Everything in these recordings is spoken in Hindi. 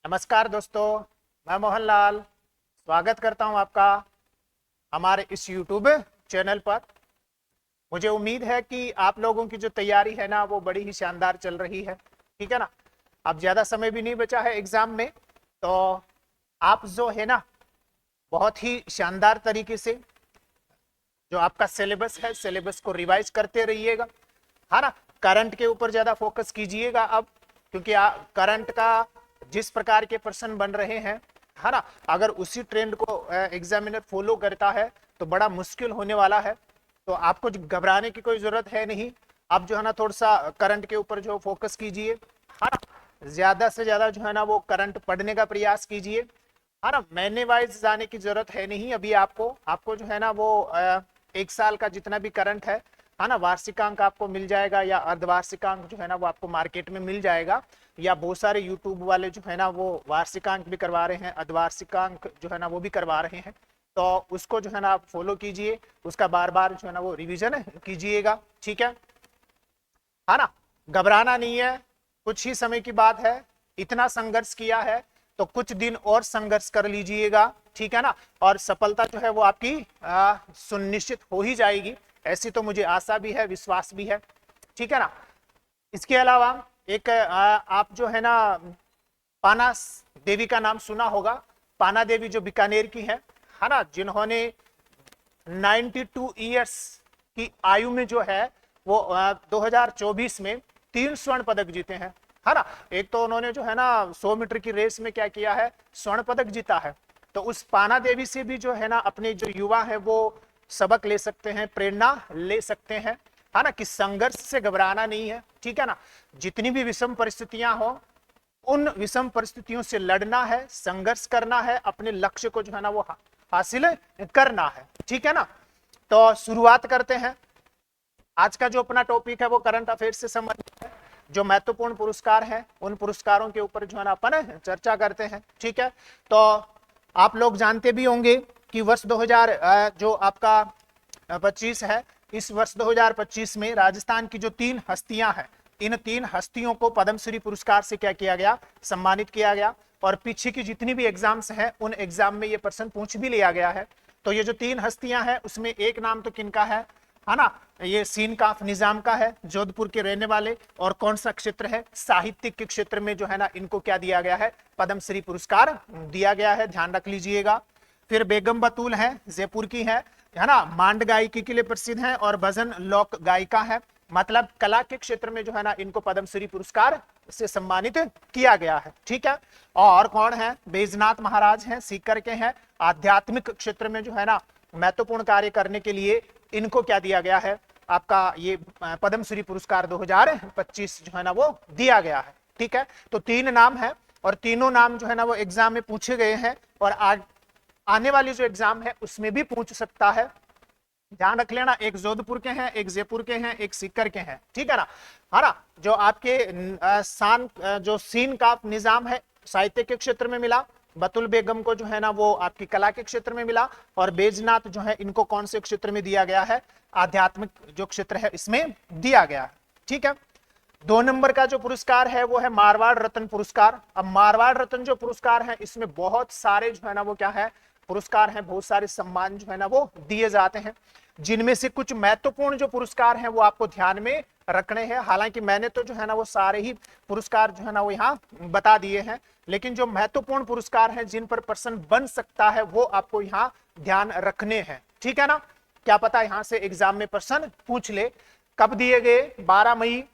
नमस्कार दोस्तों, मैं मोहनलाल स्वागत करता हूं आपका हमारे इस YouTube चैनल पर। मुझे उम्मीद है कि आप लोगों की जो तैयारी है ना वो बड़ी ही शानदार चल रही है। ठीक है ना। अब ज़्यादा समय भी नहीं बचा है एग्ज़ाम में, तो आप जो है ना बहुत ही शानदार तरीके से जो आपका सिलेबस है सिलेबस को रिवाइज करते रहिएगा, है ना। करंट के ऊपर ज़्यादा फोकस कीजिएगा अब, क्योंकि करंट का जिस प्रकार के प्रश्न बन रहे हैं, है ना, अगर उसी ट्रेंड को एग्जामिनर फॉलो करता है तो बड़ा मुश्किल होने वाला है। तो आपको घबराने की कोई जरूरत है नहीं। आप जो है ना थोड़ा सा करंट के ऊपर जो फोकस कीजिए, है ना। ज्यादा से ज्यादा जो है ना वो करंट पढ़ने का प्रयास कीजिए, है ना। महीने वाइज जाने की जरूरत है नहीं अभी आपको आपको जो है ना वो एक साल का जितना भी करंट है ना, वार्षिकांक आपको मिल जाएगा या अर्धवार्षिकांक जो है ना वो आपको मार्केट में मिल जाएगा। या बहुत सारे यूट्यूब वाले जो है ना वो वार्षिकांक भी करवा रहे हैं, अर्धवार्षिकांक जो है ना वो भी करवा रहे हैं। तो उसको जो है ना आप फॉलो कीजिए, उसका बार बार जो है ना वो रिवीजन कीजिएगा। ठीक है ना। घबराना नहीं है, कुछ ही समय की बात है। इतना संघर्ष किया है तो कुछ दिन और संघर्ष कर लीजिएगा। ठीक है ना। और सफलता जो है वो आपकी सुनिश्चित हो ही जाएगी, ऐसी तो मुझे आशा भी है, विश्वास भी है। ठीक है ना। इसके अलावा एक आप जो है ना पाना देवी का नाम सुना होगा। पाना देवी जो बीकानेर की है ना, जिन्होंने 92 ईयर्स की आयु में जो है वो 2024 में 3 स्वर्ण पदक जीते हैं, है ना। एक तो उन्होंने जो है ना 100 मीटर की रेस में क्या किया है, स्वर्ण पदक जीता है। तो उस पाना देवी से भी जो है ना अपने जो युवा है वो सबक ले सकते हैं, प्रेरणा ले सकते हैं, है ना, कि संघर्ष से घबराना नहीं है। ठीक है ना। जितनी भी विषम परिस्थितियां हो उन विषम परिस्थितियों से लड़ना है, संघर्ष करना है, अपने लक्ष्य को जो है ना वो हासिल करना है। ठीक है ना। तो शुरुआत करते हैं। आज का जो अपना टॉपिक है वो करंट अफेयर्स से संबंधित है। जो महत्वपूर्ण पुरस्कार हैं उन पुरस्कारों के ऊपर जो है ना अपन चर्चा करते हैं। ठीक है। तो आप लोग जानते भी होंगे कि वर्ष 2000 जो आपका 25 है, इस वर्ष 2025 में राजस्थान की जो 3 हस्तियां हैं, इन 3 हस्तियों को पद्मश्री पुरस्कार से क्या किया गया, सम्मानित किया गया। और पीछे की जितनी भी एग्जाम्स हैं उन एग्जाम में ये प्रश्न पूछ भी लिया गया है। तो ये जो 3 हस्तियां हैं उसमें एक नाम तो किनका है ना, ये सीन काफ निजाम का है, जोधपुर के रहने वाले। और कौन सा क्षेत्र है, साहित्यिक के क्षेत्र में जो है ना इनको क्या दिया गया है, पद्मश्री पुरस्कार दिया गया है, ध्यान रख लीजिएगा। फिर बेगम बतूल है, जयपुर की है ना, मांड गायकी के लिए प्रसिद्ध है और भजन लोक गायिका है। मतलब कला के क्षेत्र में जो है ना इनको पद्मश्री पुरस्कार से सम्मानित किया गया है। ठीक है। और कौन है, बैजनाथ महाराज हैं, सीकर के हैं। आध्यात्मिक क्षेत्र में जो है ना महत्वपूर्ण कार्य करने के लिए इनको क्या दिया गया है, आपका ये पद्मश्री पुरस्कार 2025 जो है ना वो दिया गया है। ठीक है। तो 3 नाम है और तीनों नाम जो है ना वो एग्जाम में पूछे गए हैं और आने वाली जो एग्जाम है उसमें भी पूछ सकता है। ध्यान रख लेना, एक जोधपुर के हैं, एक जयपुर के हैं, एक सीकर के हैं। ठीक है ना। जो आपके जो सीन का निजाम है साहित्य के क्षेत्र में मिला, बतुल बेगम को जो है ना वो आपकी कला के क्षेत्र में मिला, और बैजनाथ जो है इनको कौन से क्षेत्र में दिया गया है, आध्यात्मिक जो क्षेत्र है इसमें दिया गया है। ठीक है। 2 नंबर का जो पुरस्कार है वो है मारवाड़ रत्न पुरस्कार। अब मारवाड़ रत्न जो पुरस्कार है इसमें बहुत सारे जो है ना वो क्या है, पुरस्कार हैं, बहुत सारे सम्मान जो है ना वो दिए जाते हैं। जिनमें से कुछ महत्वपूर्ण जो पुरस्कार हैं वो आपको ध्यान में रखने हैं। हालांकि मैंने तो जो है ना वो सारे ही पुरस्कार जो है ना वो यहाँ बता दिए हैं, लेकिन जो महत्वपूर्ण पुरस्कार हैं जिन पर प्रश्न बन सकता है वो आपको यहाँ ध्यान रखने हैं। ठीक है ना। क्या पता यहाँ से एग्जाम में प्रश्न पूछ ले। कब दिए गए, 12 मई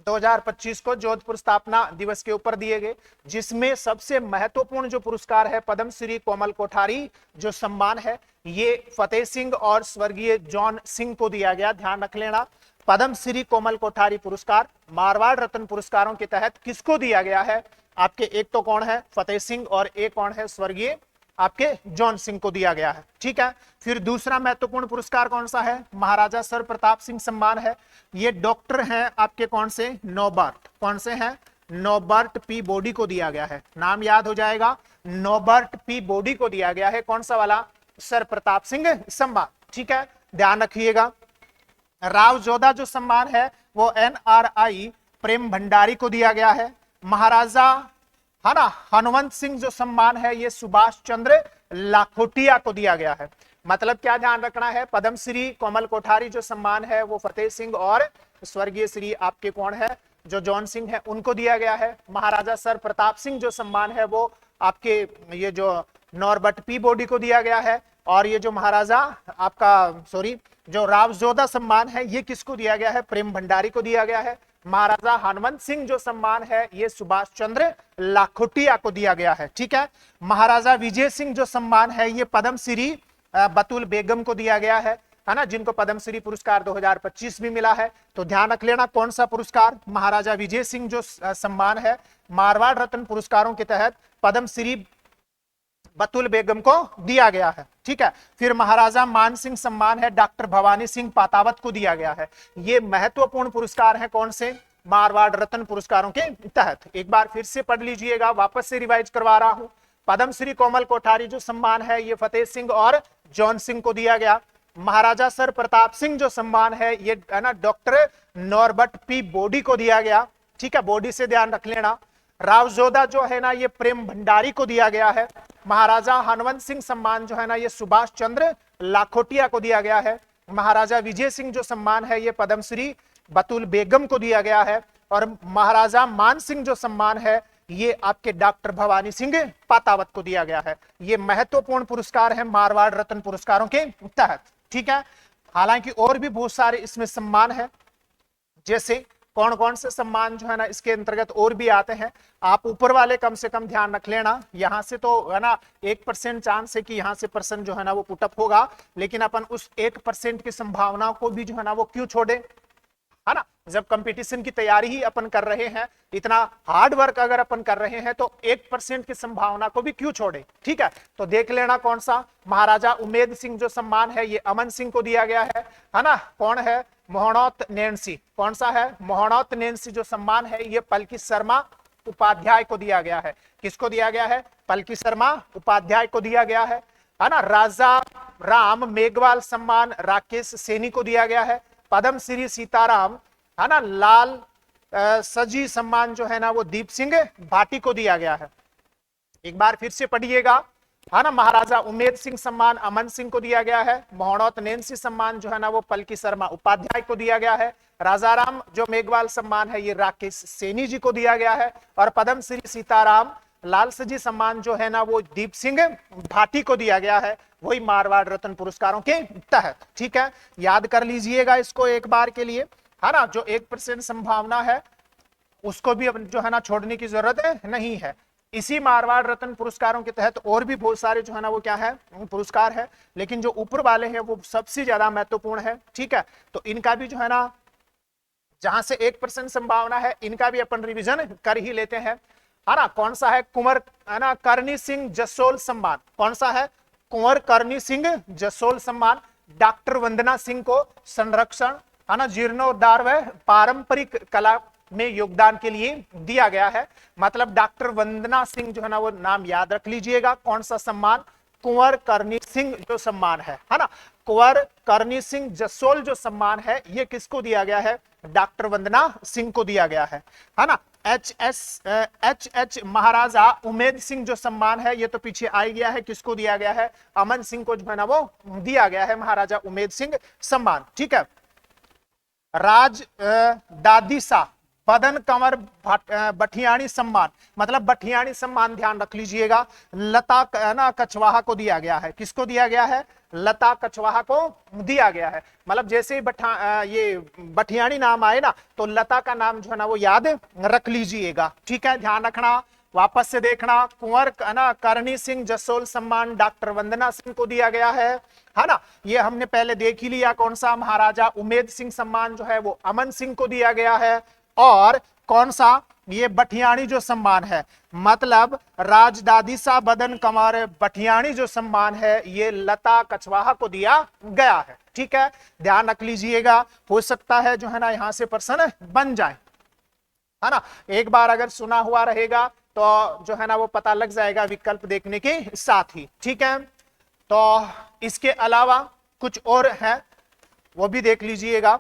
2025 को जोधपुर स्थापना दिवस के ऊपर दिए गए, जिसमें सबसे महत्वपूर्ण जो पुरस्कार है पद्मश्री कोमल कोठारी जो सम्मान है ये फतेह सिंह और स्वर्गीय जॉन सिंह को दिया गया। ध्यान रख लेना, पद्मश्री कोमल कोठारी पुरस्कार मारवाड़ रत्न पुरस्कारों के तहत किसको दिया गया है, आपके एक तो कौन है, फतेह सिंह, और एक कौन है, स्वर्गीय आपके जॉन सिंह को दिया गया है। ठीक है। फिर दूसरा महत्वपूर्ण पुरस्कार कौन सा है, महाराजा सर प्रताप सिंह सम्मान है। ये डॉक्टर हैं आपके कौन से, नॉबर्ट, कौन से हैं, नॉबर्ट पी बोडी को दिया गया है। नाम याद हो जाएगा, नॉबर्ट पी बोडी को दिया गया है, कौन सा वाला, सर प्रताप सिंह सम्मान। ठीक है, ध्यान रखिएगा। राव जोधा जो सम्मान है वो NRI प्रेम भंडारी को दिया गया है। महाराजा है ना। हनुमंत सिंह जो सम्मान है ये सुभाष चंद्र लाखोटिया को दिया गया है। मतलब क्या ध्यान रखना है, पद्मश्री कोमल कोठारी जो सम्मान है वो फतेह सिंह और स्वर्गीय श्री आपके कौन है जो जॉन सिंह है उनको दिया गया है। महाराजा सर प्रताप सिंह जो सम्मान है वो आपके ये जो नॉर्बट पी बॉडी को दिया गया है। और ये जो महाराजा आपका सॉरी जो रावजोधा सम्मान है ये किसको दिया गया है, प्रेम भंडारी को दिया गया है। महाराजा हनुमंत सिंह जो सम्मान है ये सुभाष चंद्र लाखोटिया को दिया गया है। ठीक है। महाराजा विजय सिंह जो सम्मान है ये पद्मश्री बतुल बेगम को दिया गया है ना, जिनको पद्मश्री पुरस्कार 2025 भी मिला है। तो ध्यान रख लेना कौन सा पुरस्कार, महाराजा विजय सिंह जो सम्मान है मारवाड़ रत्न पुरस्कारों के तहत पद्मश्री बतुल बेगम को दिया गया है। ठीक है। फिर महाराजा मान सिंह सम्मान है डॉक्टर भवानी सिंह पातावत को दिया गया है। ये महत्वपूर्ण पुरस्कार है कौन से, मारवाड़ रत्न पुरस्कारों के तहत। एक बार फिर से पढ़ लीजिएगा, वापस से रिवाइज करवा रहा हूं। पद्मश्री कोमल कोठारी जो सम्मान है ये फतेह सिंह और जॉन सिंह को दिया गया। महाराजा सर प्रताप सिंह जो सम्मान है ये है ना डॉक्टर नॉर्बट पी बॉडी को दिया गया। ठीक है, बॉडी से ध्यान रख लेना। रावजोधा जो है ना ये प्रेम भंडारी को दिया गया है। महाराजा हनुमंत सिंह सम्मान जो है ना ये सुभाष चंद्र लाखोटिया को दिया गया है। महाराजा विजय सिंह जो सम्मान है ये पद्मश्री बतुल बेगम को दिया गया है। और महाराजा मान सिंह जो सम्मान है ये आपके डॉक्टर भवानी सिंह पातावत को दिया गया है। ये महत्वपूर्ण पुरस्कार है मारवाड़ रत्न पुरस्कारों के तहत। ठीक है। हालांकि और भी बहुत सारे इसमें सम्मान है, जैसे कौन कौन से सम्मान जो है ना इसके अंतर्गत और भी आते हैं। आप ऊपर वाले कम से कम ध्यान रख लेना, यहां से तो है ना 1% चांस है कि यहां से पर्सन जो है ना वो पुटअप होगा, लेकिन अपन उस 1% की संभावना को भी जो है ना वो क्यों छोड़े, है ना। जब कंपटीशन की तैयारी ही अपन कर रहे हैं, इतना हार्ड वर्क अगर अपन कर रहे हैं तो 1% की संभावना को भी क्यों छोड़े। ठीक है, तो देख लेना कौन सा। महाराजा उमेद सिंह जो सम्मान है ये अमन सिंह को दिया गया है ना। कौन है, मोहनौत नैन्सी। कौन सा है, मोहनौत नैन्सी जो सम्मान है ये पलकी शर्मा उपाध्याय को दिया गया है। किसको दिया गया है, पलकी शर्मा उपाध्याय को दिया गया है ना। राजा राम मेघवाल सम्मान राकेश सैनी को दिया गया है। पद्मश्री सीताराम है ना लाल सजी सम्मान जो है ना वो दीप सिंह भाटी को दिया गया है। एक बार फिर से पढ़िएगा, है ना। महाराजा उमेद सिंह सम्मान अमन सिंह को दिया गया है। मोहनौत नैन्सी सम्मान जो है ना वो पलकी शर्मा उपाध्याय को दिया गया है। राजाराम जो मेघवाल सम्मान है ये राकेश सैनी जी को दिया गया है। और पद्मश्री सीताराम लाल सजी सम्मान जो है ना वो दीप सिंह भाटी को दिया गया है, वही मारवाड़ रत्न पुरस्कारों के तहत। ठीक है, याद कर लीजिएगा इसको एक बार के लिए, है ना। जो 1% संभावना है उसको भी जो है ना छोड़ने की जरूरत नहीं है। इसी मारवाड़ रत्न पुरस्कारों के तहत और भी बहुत सारे जो है ना वो क्या है पुरस्कार है, लेकिन जो ऊपर वाले हैं वो सबसे ज्यादा महत्वपूर्ण है। ठीक है, तो इनका भी जो है ना जहां से 1% संभावना है इनका भी अपन रिविजन कर ही लेते हैं, है ना। कौन सा है, कुंवर है ना करनी सिंह जसोल सम्मान। कौन सा है, कुंवर करनी सिंह जसोल सम्मान। डॉक्टर वंदना सिंह को संरक्षण है ना जीर्णोद्धार व पारंपरिक कला में योगदान के लिए दिया गया है। मतलब डॉक्टर वंदना सिंह जो है ना वो नाम याद रख लीजिएगा। कौन सा सम्मान, कुंवर करनी सिंह जो सम्मान है ना। कुंवर करनी सिंह जसोल जो सम्मान है ये किसको दिया गया है, डॉक्टर वंदना सिंह को दिया गया है ना। एच महाराजा उमेद सिंह जो सम्मान है ये तो पीछे आ गया है, किसको दिया गया है, अमन सिंह को जो है ना वो दिया गया है महाराजा उमेद सिंह सम्मान। ठीक है। राज दादीसा बदन कंवर बठियाणी सम्मान, मतलब बठियाणी सम्मान ध्यान रख लीजिएगा, लता ना कछवाहा को दिया गया है। किसको दिया गया है, लता कछवाहा को दिया गया है। मतलब जैसे ही ये बठियाणी नाम आए ना तो लता का नाम जो है ना वो याद रख लीजिएगा। ठीक है, ध्यान रखना, वापस से देखना। कुंवर ना करनी सिंह जसोल सम्मान डॉक्टर वंदना सिंह को दिया गया है ना। ये हमने पहले देख ही लिया। कौन सा, महाराजा उमेद सिंह सम्मान जो है वो अमन सिंह को दिया गया है। और कौन सा, ये बठियाणी जो सम्मान है, मतलब राजदादीसा बदन कंवर बठियाणी जो सम्मान है ये लता कछवाहा को दिया गया है। ठीक है, ध्यान रख लीजिएगा, हो सकता है जो है ना यहां से पर्सन बन जाए, है ना। एक बार अगर सुना हुआ रहेगा तो जो है ना वो पता लग जाएगा विकल्प देखने के साथ ही। ठीक है, तो इसके अलावा कुछ और है वो भी देख लीजिएगा।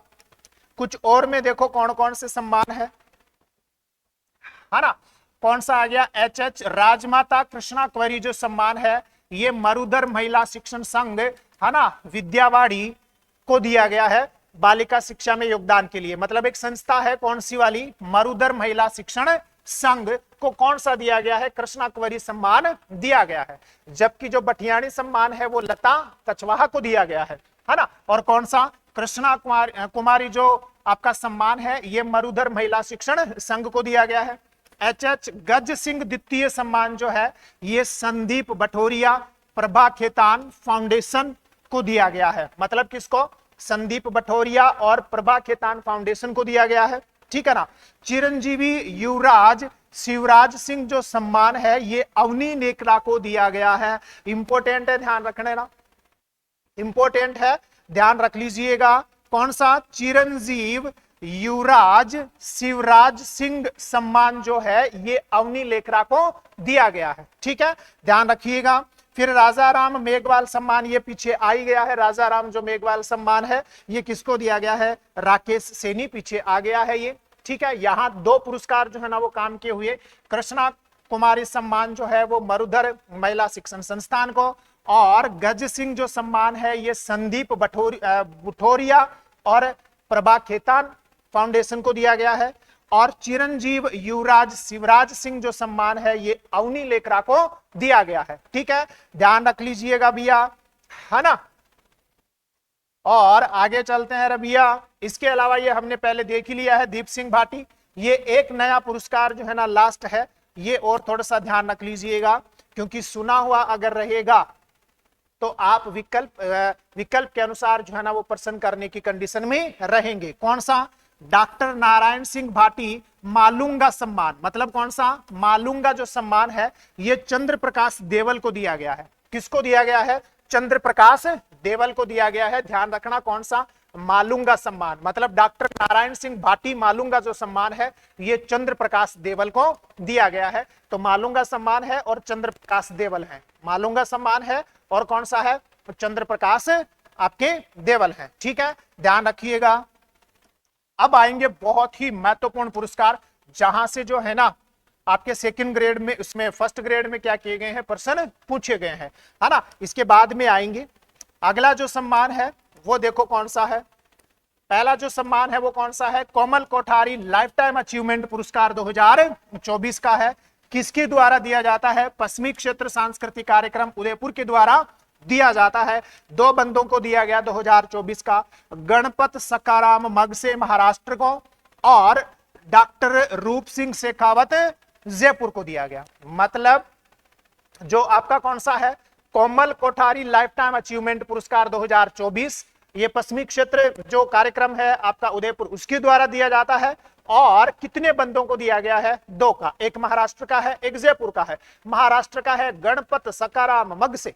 कुछ और में देखो कौन कौन से सम्मान है ना। कौन सा आ गया, एच राजमाता कृष्णा क्वेरी जो सम्मान है ये मरुधर महिला शिक्षण संघ है ना विद्यावाड़ी को दिया गया है बालिका शिक्षा में योगदान के लिए। मतलब एक संस्था है कौन सी वाली, मरुधर महिला शिक्षण संघ को कौन सा दिया गया है, कृष्णा क्वेरी सम्मान दिया गया है। जबकि जो बठियाणी सम्मान है वो लता कछवाहा को दिया गया है ना। और कौन सा, कृष्णा कुमारी जो आपका सम्मान है ये मरुधर महिला शिक्षण संघ को दिया गया है। एच गज सिंह द्वितीय सम्मान जो है ये संदीप बठोरिया प्रभा खेतान फाउंडेशन को दिया गया है। मतलब किसको, संदीप बठोरिया और प्रभा खेतान फाउंडेशन को दिया गया है, ठीक है ना। चिरंजीवी युवराज शिवराज सिंह जो सम्मान है ये अवनी नेकरा को दिया गया है। इंपॉर्टेंट है, ध्यान रखने ना, इंपॉर्टेंट है, ध्यान रख लीजिएगा। कौन सा, चिरंजीव युवराज शिवराज सिंह सम्मान जो है ये अवनी लेकरा को दिया गया है, ठीक है, ध्यान रखिएगा। फिर राजा राम मेघवाल सम्मान ये पीछे आ ही गया है। राजा राम जो मेघवाल सम्मान है ये किसको दिया गया है, राकेश सैनी पीछे आ गया है ये, ठीक है। यहाँ दो पुरस्कार जो है ना वो काम किए हुए, कृष्णा कुमारी सम्मान जो है वो मरुधर महिला शिक्षण संस्थान को, और गज सिंह जो सम्मान है ये संदीप बठोरिया और प्रभा खेतान फाउंडेशन को दिया गया है। और चिरंजीव युवराज शिवराज सिंह जो सम्मान है ये अवनी लेकरा को दिया गया है, ठीक है, ध्यान रख लीजिएगा भैया, है ना। और आगे चलते हैं रबिया। इसके अलावा ये हमने पहले देख ही लिया है, दीप सिंह भाटी। ये एक नया पुरस्कार जो है ना लास्ट है, ये और थोड़ा सा ध्यान रख लीजिएगा क्योंकि सुना हुआ अगर रहेगा तो आप विकल्प के अनुसार जो है ना वो प्रश्न करने की कंडीशन में रहेंगे। कौन सा, डॉक्टर नारायण सिंह भाटी मालूंगा सम्मान। मतलब कौन सा, मालूंगा जो सम्मान है ये चंद्र प्रकाश देवल को दिया गया है। किसको दिया गया है, चंद्र प्रकाश देवल को दिया गया है, ध्यान रखना। कौन सा, मालूंगा सम्मान। मतलब डॉक्टर नारायण सिंह भाटी मालूंगा जो सम्मान है ये चंद्र प्रकाश देवल को दिया गया है। तो मालूंगा सम्मान है और चंद्र प्रकाश देवल है, मालूंगा सम्मान है और कौन सा है, चंद्र प्रकाश आपके देवल है, ठीक है, ध्यान रखिएगा। अब आएंगे बहुत ही महत्वपूर्ण पुरस्कार जहां से जो है ना आपके सेकंड ग्रेड में, उसमें फर्स्ट ग्रेड में क्या किए गए हैं, प्रश्न पूछे गए हैं, है ना। इसके बाद में आएंगे। अगला जो सम्मान है वो देखो कौन सा है। पहला जो सम्मान है वो कौन सा है, कोमल कोठारी लाइफ टाइम अचीवमेंट पुरस्कार 2024 का है। किसके द्वारा दिया जाता है, पश्चिमी क्षेत्र सांस्कृतिक कार्यक्रम उदयपुर के द्वारा दिया जाता है। दो बंदों को दिया गया 2024 का, गणपत सकाराम मगसे महाराष्ट्र को और डॉक्टर रूप सिंह शेखावत जयपुर को दिया गया। मतलब जो आपका कौन सा है, कोमल कोठारी लाइफ टाइम अचीवमेंट पुरस्कार 2024 ये पश्चिमी क्षेत्र जो कार्यक्रम है आपका उदयपुर उसके द्वारा दिया जाता है। और कितने बंदों को दिया गया है, दो का, एक महाराष्ट्र का है एक जयपुर का है। महाराष्ट्र का है गणपत सकाराम मगसे,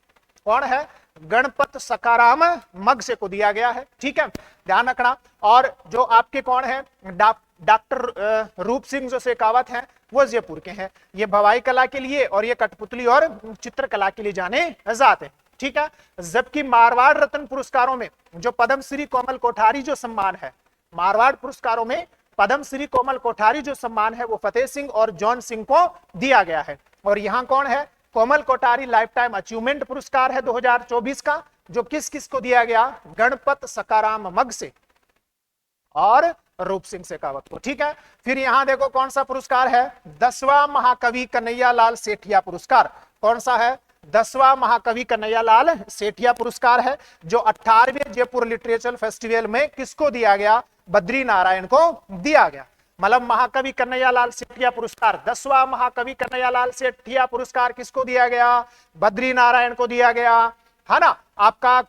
कौन है, गणपत सकाराम मगसे को दिया गया है, ठीक है, ध्यान रखना। और जो आपके कौन है, डॉक्टर रूप सिंह जो शेखावत हैं वो जयपुर के हैं। ये भवाई कला के लिए और ये कठपुतली और चित्रकला के लिए जाने जाते हैं, ठीक है। जबकि मारवाड़ रत्न पुरस्कारों में जो पद्मश्री कोमल कोठारी जो सम्मान है, मारवाड़ पुरस्कारों में पद्मश्री कोमल कोठारी जो सम्मान है वो फतेह सिंह और जॉन सिंह को दिया गया है। और यहां कौन है, कोमल कोठारी लाइफ टाइम अचीवमेंट पुरस्कार है 2024 का, जो किस किस को दिया गया, गणपत सकाराम मगसे और रूप सिंह शेखावत को, ठीक है। फिर यहां देखो कौन सा पुरस्कार है, 10वां महाकवि कन्हैया लाल सेठिया पुरस्कार। कौन सा है, 10वां महाकवि कन्हैया लाल सेठिया पुरस्कार है, जो 18वें जयपुर लिटरेचर फेस्टिवल में किसको दिया गया, बद्री नारायण को दिया गया। मतलब महाकवि कन्हैया लाल सेठिया पुरस्कार, 10वां महाकवि कन्हैया लाल सेठिया पुरस्कार किसको दिया गया, बद्री नारायण को दिया गया, है ना। आपका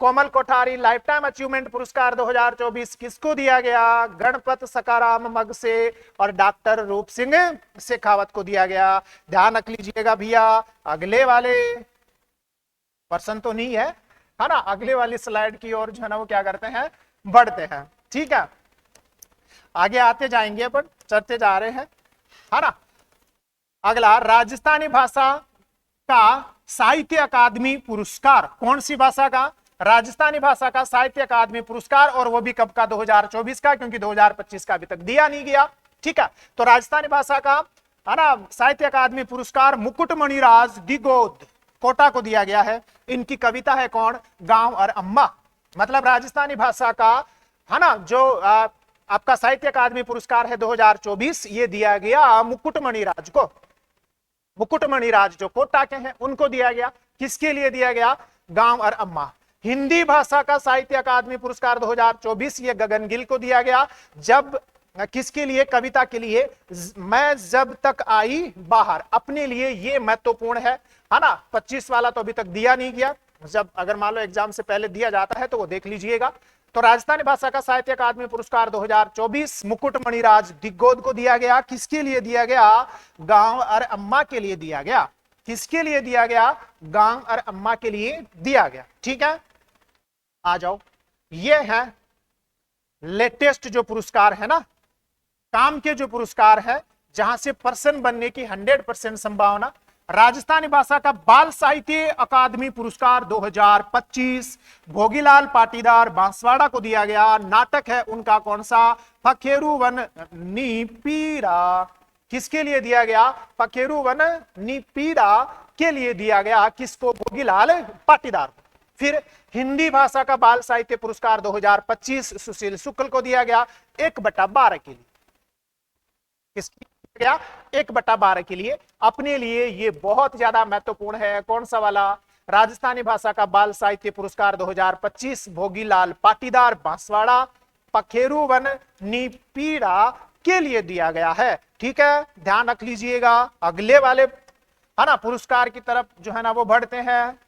कोमल कोठारी लाइफ टाइम अचीवमेंट पुरस्कार 2024 किसको दिया गया, गणपत सकाराम मगसे और डॉक्टर रूप सिंह शेखावत को दिया गया। ध्यान रख लीजिएगा भैया। अगले वाले प्रश्न तो नहीं है ना, अगले वाली स्लाइड की ओर जो है ना वो क्या करते हैं, बढ़ते हैं, ठीक है। आगे आते जाएंगे पर चलते जा रहे हैं, है ना। अगला राजस्थानी भाषा का साहित्य अकादमी पुरस्कार, कौन सी भाषा का, राजस्थानी भाषा का साहित्य अकादमी पुरस्कार, और वो भी कब का, 2024 का, क्योंकि 2025 का अभी तक दिया नहीं गया, ठीक है। तो राजस्थानी भाषा का है ना साहित्य अकादमी पुरस्कार मुकुटमणिराज दिगोद कोटा को दिया गया है। इनकी कविता है कौन? गांव और अम्मा। मतलब राजस्थानी भाषा का है ना जो आपका साहित्य अकादमी पुरस्कार है 2024, ये दिया गया मुकुटमणिराज को। मुकुटमणिराज जो कोटा के हैं उनको दिया गया। किसके लिए दिया गया? गांव और अम्मा। हिंदी भाषा का साहित्य अकादमी पुरस्कार 2024 ये गगन गिल को दिया गया। जब किसके लिए? कविता के लिए, मैं जब तक आई बाहर। अपने लिए ये महत्वपूर्ण है ना। 25 वाला तो अभी तक दिया नहीं गया, जब अगर मान लो एग्जाम से पहले दिया जाता है तो वो देख लीजिएगा। तो राजस्थानी भाषा का साहित्य अकादमी पुरस्कार 2024 मुकुटमणिराज दिग्गोद को दिया गया। किसके लिए दिया गया? गांव और अम्मा के लिए दिया गया। किसके लिए दिया गया? गांव और अम्मा के लिए दिया गया। ठीक है, आ जाओ। ये है लेटेस्ट जो पुरस्कार है ना, काम के जो पुरस्कार है, जहां से पर्सन बनने की 100% संभावना। राजस्थानी भाषा का बाल साहित्य अकादमी पुरस्कार 2025 भोगीलाल पाटीदार बांसवाड़ा को दिया गया। नाटक है उनका कौन सा? पखेरु वन निपीड़ा। किसके लिए दिया गया? पखेरु वन निपीड़ा के लिए दिया गया। किसको? भोगीलाल पाटीदार को। फिर हिंदी भाषा का बाल साहित्य पुरस्कार 2025 सुशील शुक्ल को दिया गया 1/12 के लिए। किसकी गया? 1/12 के लिए। अपने लिए ये बहुत ज्यादा महत्वपूर्ण है। कौन सा वाला? राजस्थानी भाषा का बाल साहित्य पुरस्कार 2025 भोगीलाल पाटीदार बांसवाड़ा पखेरु वन निपीड़ा के लिए दिया गया है। ठीक है, ध्यान रख लीजिएगा। अगले वाले है ना पुरस्कार की तरफ जो है ना वो बढ़ते हैं।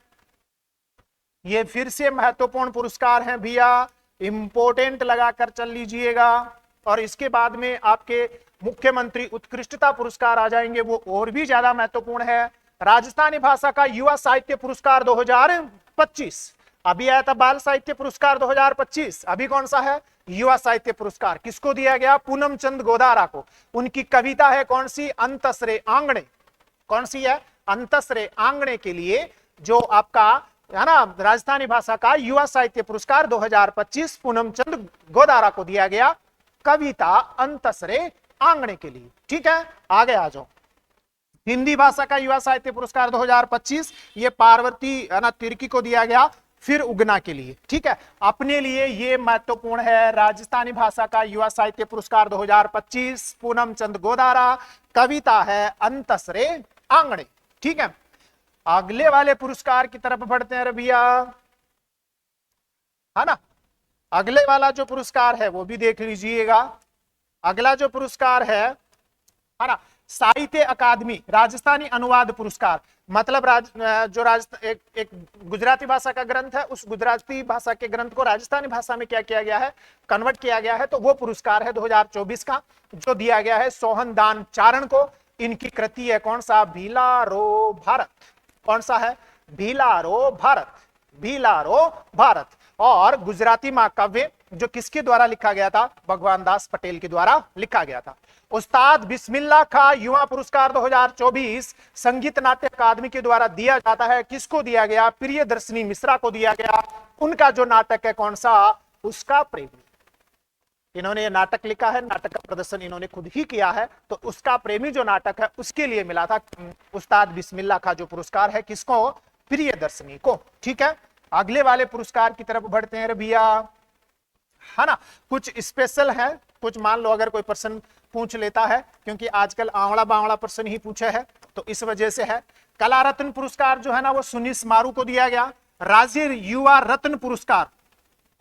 ये फिर से महत्वपूर्ण पुरस्कार हैं भैया, इंपोर्टेंट लगाकर चल लीजिएगा। और इसके बाद में आपके मुख्यमंत्री उत्कृष्टता पुरस्कार आ जाएंगे, वो और भी ज्यादा महत्वपूर्ण है। राजस्थानी भाषा का युवा साहित्य पुरस्कार 2025 अभी आया था। बाल साहित्य पुरस्कार 2025 अभी कौन सा है? युवा साहित्य पुरस्कार। किसको दिया गया? पूनम चंद गोदारा को। उनकी कविता है कौन सी? अंतसरे आंगणे। कौन सी है? अंतसरे आंगणे के लिए जो आपका है ना राजस्थानी भाषा का युवा साहित्य पुरस्कार 2025 पूनम चंद गोदारा को दिया गया, कविता अंतसरे आंगणे के लिए। ठीक है, आगे आ जाओ। हिंदी भाषा का युवा साहित्य पुरस्कार 2025 ये पार्वती है ना तिर्की को दिया गया, फिर उगना के लिए। ठीक है, अपने लिए ये महत्वपूर्ण है। राजस्थानी भाषा का युवा साहित्य पुरस्कार 2025 पूनम चंद गोदारा, कविता है अंतसरे आंगणे। ठीक है, अगले वाले पुरस्कार की तरफ बढ़ते हैं भैया, है ना। अगले वाला जो पुरस्कार है वो भी देख लीजिएगा। अगला जो पुरस्कार है ना साहित्य अकादमी राजस्थानी अनुवाद पुरस्कार। मतलब एक गुजराती भाषा का ग्रंथ है, उस गुजराती भाषा के ग्रंथ को राजस्थानी भाषा में क्या किया गया है? कन्वर्ट किया गया है। तो वो पुरस्कार है 2024 का, जो दिया गया है सोहन दान चारण को। इनकी कृति है कौन सा? भीलारो भारत। कौन सा है? भीलारो भारत। भीलारो भारत। और गुजराती महाकाव्य जो किसके द्वारा लिखा गया था? भगवान दास पटेल के द्वारा लिखा गया था। उस्ताद बिस्मिल्लाह खां युवा पुरस्कार 2024 संगीत नाट्य अकादमी के द्वारा दिया जाता है। किसको दिया गया? प्रियदर्शनी मिश्रा को दिया गया। उनका जो नाटक है कौन सा? उसका प्रेमी। इन्होंने ये नाटक लिखा है, नाटक का प्रदर्शन इन्होंने खुद ही किया है। तो उसका प्रेमी जो नाटक है उसके लिए मिला था उस्ताद बिस्मिल्लाह खां जो पुरस्कार है। किसको? प्रियदर्शनी को। ठीक है, अगले वाले पुरस्कार की तरफ बढ़ते हैं भैया, है ना। कुछ स्पेशल है, कुछ मान लो अगर कोई पर्सन पूछ लेता है, क्योंकि आजकल आंवला बावड़ा पर्सन ही पूछे है तो इस वजह से है। कला रत्न पुरस्कार जो है ना वो सुनील स्मारू को दिया गया। राज्य युवा रत्न पुरस्कार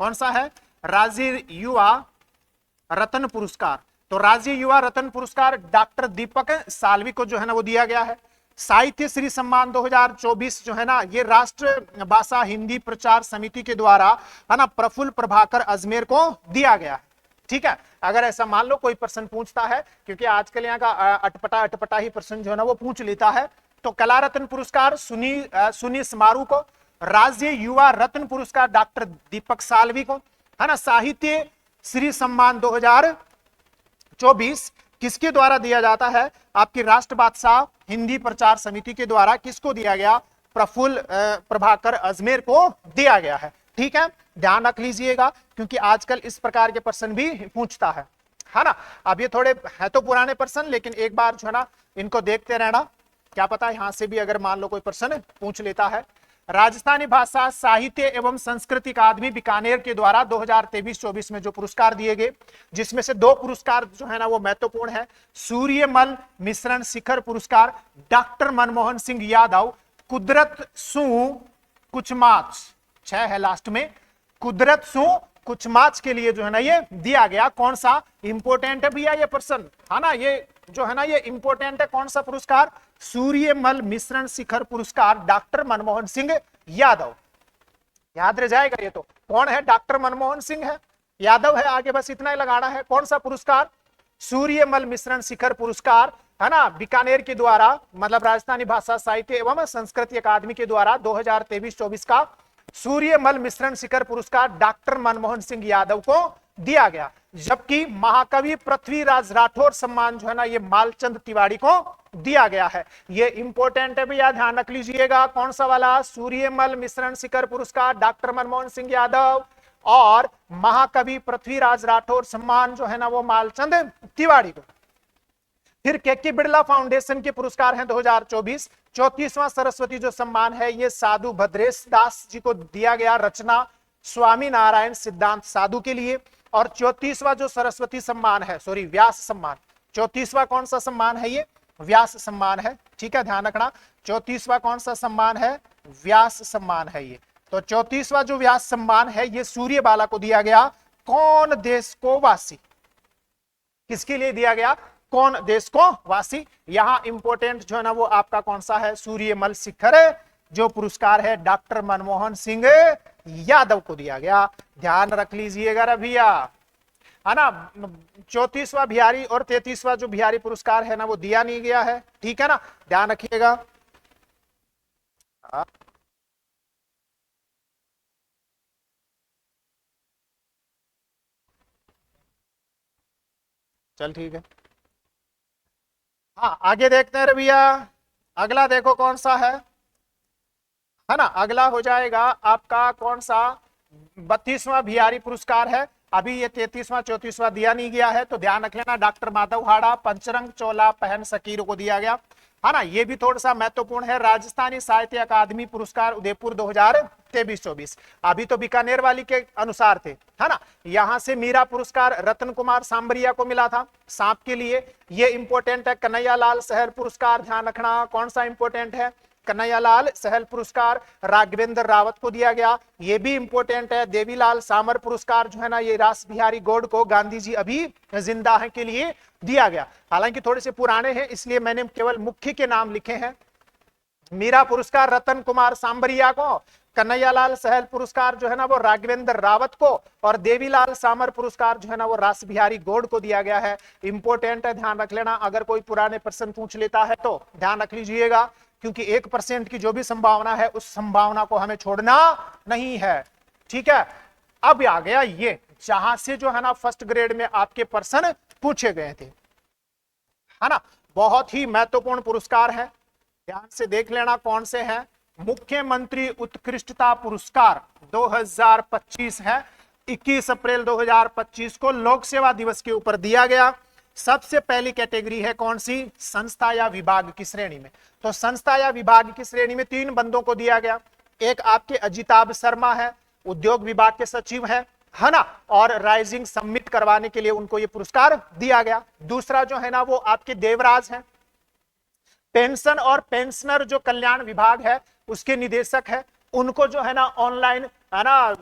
कौन सा है? राज्य युवा रत्न पुरस्कार। तो राज्य युवा रत्न पुरस्कार डॉक्टर दीपक सालवी को जो है ना वो दिया गया है। साहित्य श्री सम्मान 2024 जो है ना ये राष्ट्र भाषा हिंदी प्रचार समिति के द्वारा है ना प्रफुल्ल प्रभाकर अजमेर को दिया गया है। ठीक है, अगर ऐसा मान लो कोई पर्सन पूछता है, क्योंकि आजकल यहाँ का अटपटा ही पर्सन जो है ना वो पूछ लेता है, तो कला रत्न पुरस्कार सुनील स्मारू को, राज्य युवा रत्न पुरस्कार डॉक्टर दीपक सालवी को, है ना। साहित्य श्री सम्मान 2024 किसके द्वारा दिया जाता है? आपकी राष्ट्र भाषा हिंदी प्रचार समिति के द्वारा किसको दिया गया? प्रफुल्ल प्रभाकर अजमेर को दिया गया है। ठीक है, ध्यान रख लीजिएगा क्योंकि आजकल इस प्रकार के प्रश्न भी पूछता है। है ना। अब ये थोड़े है तो पुराने प्रश्न, लेकिन एक बार जो है ना इनको देखते रहना, क्या पता यहां से भी अगर मान लो कोई प्रश्न पूछ लेता है। राजस्थानी भाषा साहित्य एवं संस्कृति अकादमी बीकानेर के द्वारा 2023-24 में जो पुरस्कार दिए गए, जिसमें से 2 पुरस्कार जो है ना वो महत्वपूर्ण है। सूर्यमल मिश्रण शिखर पुरस्कार डॉक्टर मनमोहन सिंह यादव, कुदरत सु कुचमाच 6 है लास्ट में, कुदरत सु कुचमाच के लिए जो है ना ये दिया गया। कौन सा इंपोर्टेंट है भैया ये प्रश्न, है ना, ये जो है ना ये इंपोर्टेंट है। कौन सा पुरस्कार? सूर्यमल मिश्रण शिखर पुरस्कार डॉक्टर मनमोहन सिंह यादव। याद रह जाएगा ये तो। कौन है? डॉक्टर मनमोहन सिंह है, यादव है, आगे बस इतना ही लगाना है। कौन सा पुरस्कार? सूर्यमल मिश्रण शिखर पुरस्कार, है ना, बीकानेर के द्वारा, मतलब राजस्थानी भाषा साहित्य एवं संस्कृति अकादमी के द्वारा 2023-24 का सूर्यमल मिश्रण शिखर पुरस्कार डॉक्टर मनमोहन सिंह यादव को दिया गया। जबकि महाकवि पृथ्वीराज राठौर सम्मान जो है ना ये मालचंद तिवारी को दिया गया है। ये इंपॉर्टेंट है भैया, ध्यान रख लीजिएगा। कौन सा वाला? सूर्यमल मिश्रण शिखर पुरस्कार डॉक्टर मनमोहन सिंह यादव, और महाकवि पृथ्वीराज राठौर सम्मान जो है ना वो मालचंद तिवारी को। फिर के बिरला फाउंडेशन के पुरस्कार हैं 2024। 34वां सरस्वती जो सम्मान है ये साधु भद्रेश दास जी को दिया गया, रचना स्वामी नारायण सिद्धांत साधु के लिए। और 34वां जो सरस्वती सम्मान है, सॉरी व्यास सम्मान, 34वां कौन सा सम्मान है? ये व्यास सम्मान है, ठीक है, ध्यान रखना। 34वां कौन सा सम्मान है? व्यास सम्मान है ये। तो 34वां जो व्यास सम्मान है ये सूर्यबाला को दिया गया। कौन देश को वासी? किसके लिए दिया गया? कौन देश को वासी? यहां इंपोर्टेंट जो है ना वो आपका कौन सा है? सूर्यमल शिखर जो पुरस्कार है डॉक्टर मनमोहन सिंह यादव को दिया गया। ध्यान रख लीजिएगा रे भैया, है ना। 34वां बिहारी और 33वां जो बिहारी पुरस्कार है ना वो दिया नहीं गया है, ठीक है ना, ध्यान रखिएगा। चल ठीक है, हाँ आगे देखते हैं रे भैया। अगला देखो कौन सा है ना। अगला हो जाएगा आपका कौन सा? 32वां बिहारी पुरस्कार है। अभी ये 33वां 34वां दिया नहीं गया है, तो ध्यान रख लेना। डॉक्टर माधव हाड़ा पंचरंग चोला पहन सकीर को दिया गया, है ना। ये भी थोड़ा सा महत्वपूर्ण है। राजस्थानी साहित्य अकादमी पुरस्कार उदयपुर 2023-24, अभी तो बीकानेर वाली के अनुसार थे, है ना। यहां से मीरा पुरस्कार रतन कुमार सांबरिया को मिला था सांप के लिए, ये इंपॉर्टेंट है। कन्हैया लाल सहल पुरस्कार, ध्यान रखना कौन सा इंपॉर्टेंट है? कन्हैयालाल सहल पुरस्कार राघवेंद्र रावत को दिया गया, ये भी इंपॉर्टेंट है। देवीलाल सामर पुरस्कार जो है ना ये रास बिहारी गौड़ को, गांधी जी अभी जिंदा है के लिए दिया गया। हालांकि थोड़े से पुराने हैं इसलिए मैंने केवल मुख्य के नाम लिखे हैं। मीरा पुरस्कार रतन कुमार सांबरिया को, कन्हैयालाल सहल पुरस्कार जो है ना वो राघवेंद्र रावत को, और देवीलाल सामर पुरस्कार जो है ना वो रास बिहारी गौड़ को दिया गया है। इंपॉर्टेंट है, ध्यान रख लेना। अगर कोई पुराने प्रश्न पूछ लेता है तो ध्यान रख लीजिएगा, क्योंकि 1% की जो भी संभावना है उस संभावना को हमें छोड़ना नहीं है, ठीक है। अब आ गया ये, जहां से जो है ना फर्स्ट ग्रेड में आपके प्रश्न पूछे गए थे, है ना। बहुत ही महत्वपूर्ण पुरस्कार है, ध्यान से देख लेना कौन से हैं। मुख्यमंत्री उत्कृष्टता पुरस्कार 2025 है, 21 अप्रैल 2025 को लोक सेवा दिवस के ऊपर दिया गया। सबसे पहली कैटेगरी है कौन सी? संस्था या विभाग की श्रेणी में। तो संस्था या विभाग की श्रेणी में 3 बंदों को दिया गया। एक आपके अजिताभ शर्मा है, उद्योग विभाग के सचिव है ना, और राइजिंग समिट करवाने के लिए उनको ये पुरस्कार दिया गया। दूसरा जो है ना वो आपके देवराज हैं, पेंशन और पेंशनर जो कल्याण विभाग है उसके निदेशक है, उनको जो है ना ऑनलाइन, है ना,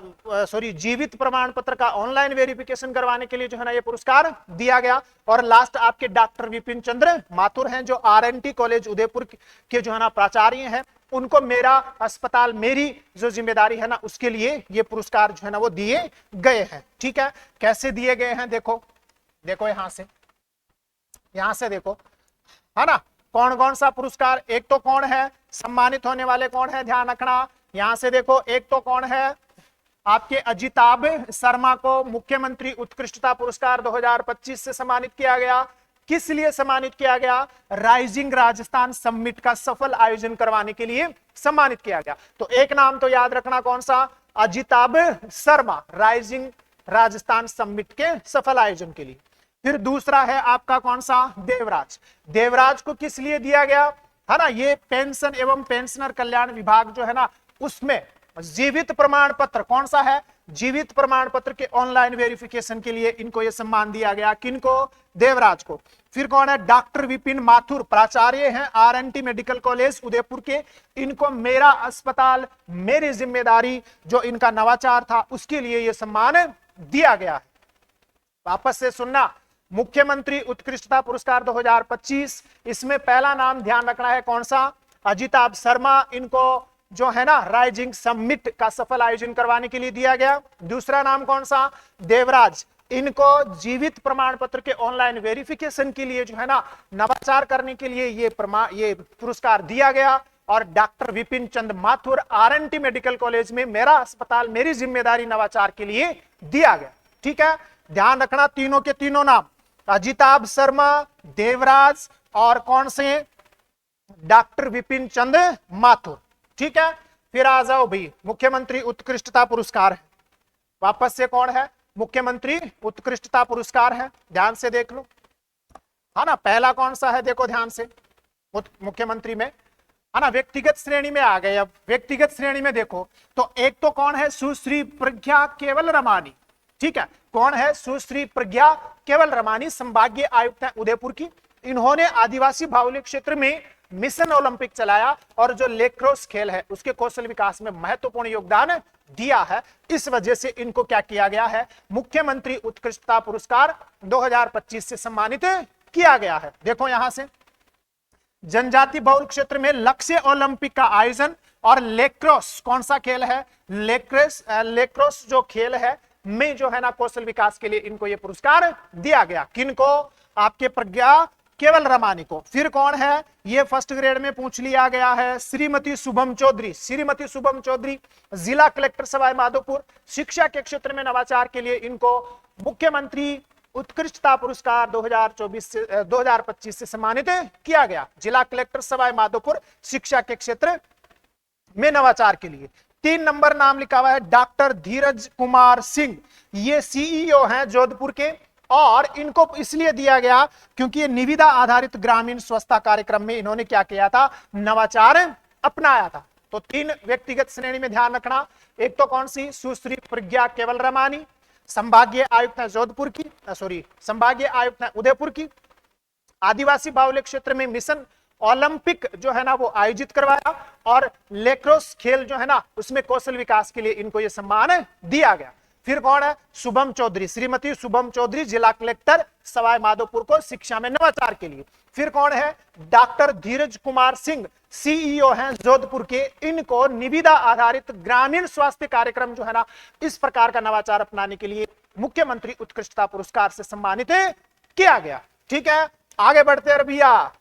सॉरी जीवित प्रमाण पत्र का ऑनलाइन वेरिफिकेशन करवाने के लिए जो है ना ये पुरस्कार दिया गया। और लास्ट आपके डॉक्टर विपिन चंद्र माथुर हैं जो RNT कॉलेज उदयपुर के जो है ना प्राचार्य हैं, उनको मेरा अस्पताल मेरी जो जिम्मेदारी है ना उसके लिए ये पुरस्कार जो है ना वो दिए गए हैं, ठीक है। कैसे दिए गए हैं देखो, देखो यहां से देखो, है ना, कौन कौन सा पुरस्कार। एक तो कौन है सम्मानित होने वाले, कौन है ध्यान रखना। यहां से देखो, एक तो कौन है आपके अजिताभ शर्मा को मुख्यमंत्री उत्कृष्टता पुरस्कार 2025 से सम्मानित किया गया। किस लिए सम्मानित किया गया? राइजिंग राजस्थान समिट का सफल आयोजन करवाने के लिए सम्मानित किया गया। तो एक नाम तो याद रखना कौन सा? अजिताभ शर्मा, राइजिंग राजस्थान समिट के सफल आयोजन के लिए। फिर दूसरा है आपका कौन सा, देवराज। देवराज को किस लिए दिया गया है ना, ये पेंशन एवं पेंशनर कल्याण विभाग जो है ना, उसमें जीवित प्रमाण पत्र, कौन सा है, जीवित प्रमाण पत्र के ऑनलाइन वेरिफिकेशन के लिए इनको यह सम्मान दिया गया। किनको, देवराज को। फिर कौन है, डॉक्टर विपिन माथुर, प्राचार्य हैं आरएनटी मेडिकल कॉलेज उदयपुर के, इनको मेरा अस्पताल मेरी जिम्मेदारी जो इनका नवाचार था उसके लिए यह सम्मान दिया गया है। वापस से सुनना, मुख्यमंत्री उत्कृष्टता पुरस्कार 2025, इसमें पहला नाम ध्यान रखना है कौन सा, अजिताभ शर्मा, इनको जो है ना राइजिंग समिट का सफल आयोजन करवाने के लिए दिया गया। दूसरा नाम कौन सा, देवराज, इनको जीवित प्रमाण पत्र के ऑनलाइन वेरिफिकेशन के लिए जो है ना नवाचार करने के लिए ये पुरस्कार दिया गया। और डॉक्टर विपिन चंद माथुर आरएनटी मेडिकल कॉलेज में मेरा अस्पताल मेरी जिम्मेदारी नवाचार के लिए दिया गया। ठीक है, ध्यान रखना तीनों के तीनों नाम, अजिताभ शर्मा, देवराज और कौन से, डॉक्टर विपिन चंद माथुर। ठीक है, फिर आ जाओ भाई, मुख्यमंत्री उत्कृष्टता पुरस्कार है। वापस से कौन है, मुख्यमंत्री उत्कृष्टता पुरस्कार है, ध्यान से देख लो, है ना। पहला कौन सा है, देखो ध्यान से, मुख्यमंत्री में, है ना, व्यक्तिगत श्रेणी में आ गए। अब व्यक्तिगत श्रेणी में देखो तो एक तो कौन है, सुश्री प्रज्ञा केवल रमानी। ठीक है, कौन है, सुश्री प्रज्ञा केवल रमानी, संभागीय आयुक्त है उदयपुर की। इन्होंने आदिवासी बाहुल्य क्षेत्र में मिशन ओलंपिक चलाया और जो लेक्रोस खेल है उसके कौशल विकास में महत्वपूर्ण योगदान दिया है। इस वजह से इनको क्या किया गया है, मुख्यमंत्री उत्कृष्टता पुरस्कार 2025 से सम्मानित किया गया है। देखो यहां से, जनजाति बहुल क्षेत्र में लक्ष्य ओलंपिक का आयोजन और लेक्रोस, कौन सा खेल है, लेक्रोस जो खेल है में जो है ना कौशल विकास के लिए इनको ये पुरस्कार दिया गया। किनको, आपके प्रज्ञा केवल रमानी को। फिर कौन है, ये फर्स्ट ग्रेड में पूछ लिया गया है, श्रीमती शुभम चौधरी। श्रीमती शुभम चौधरी जिला कलेक्टर सवाई माधोपुर, शिक्षा के क्षेत्र में नवाचार के लिए इनको मुख्यमंत्री उत्कृष्टता पुरस्कार 2025 से सम्मानित किया गया। जिला कलेक्टर सवाई माधोपुर, शिक्षा के क्षेत्र में नवाचार के लिए। 3 नंबर नाम लिखा हुआ है डॉक्टर धीरज कुमार सिंह, ये सीईओ हैं जोधपुर के, और इनको इसलिए दिया गया क्योंकि ये निविदा आधारित ग्रामीण स्वच्छता कार्यक्रम में इन्होंने क्या किया था, नवाचार अपनाया था। तो 3 व्यक्तिगत श्रेणी में ध्यान रखना, एक तो कौन सी, सुश्री प्रज्ञा केवल रमानी, संभागीय आयुक्त है जोधपुर की, संभागीय आयुक्त है उदयपुर की, आदिवासी बाहुल्य क्षेत्र में मिशन ओलंपिक जो है ना वो आयोजित करवाया, और लेक्रोस खेल जो है ना उसमें कौशल विकास के लिए इनको यह सम्मान दिया गया। फिर कौन है, शुभम चौधरी, श्रीमती शुभम चौधरी, जिला कलेक्टर सवाई माधोपुर को शिक्षा में नवाचार के लिए। फिर कौन है, डॉक्टर धीरज कुमार सिंह, सीईओ हैं जोधपुर के, इनको निविदा आधारित ग्रामीण स्वास्थ्य कार्यक्रम जो है ना इस प्रकार का नवाचार अपनाने के लिए मुख्यमंत्री उत्कृष्टता पुरस्कार से सम्मानित किया गया। ठीक है, आगे बढ़ते हैं भैया,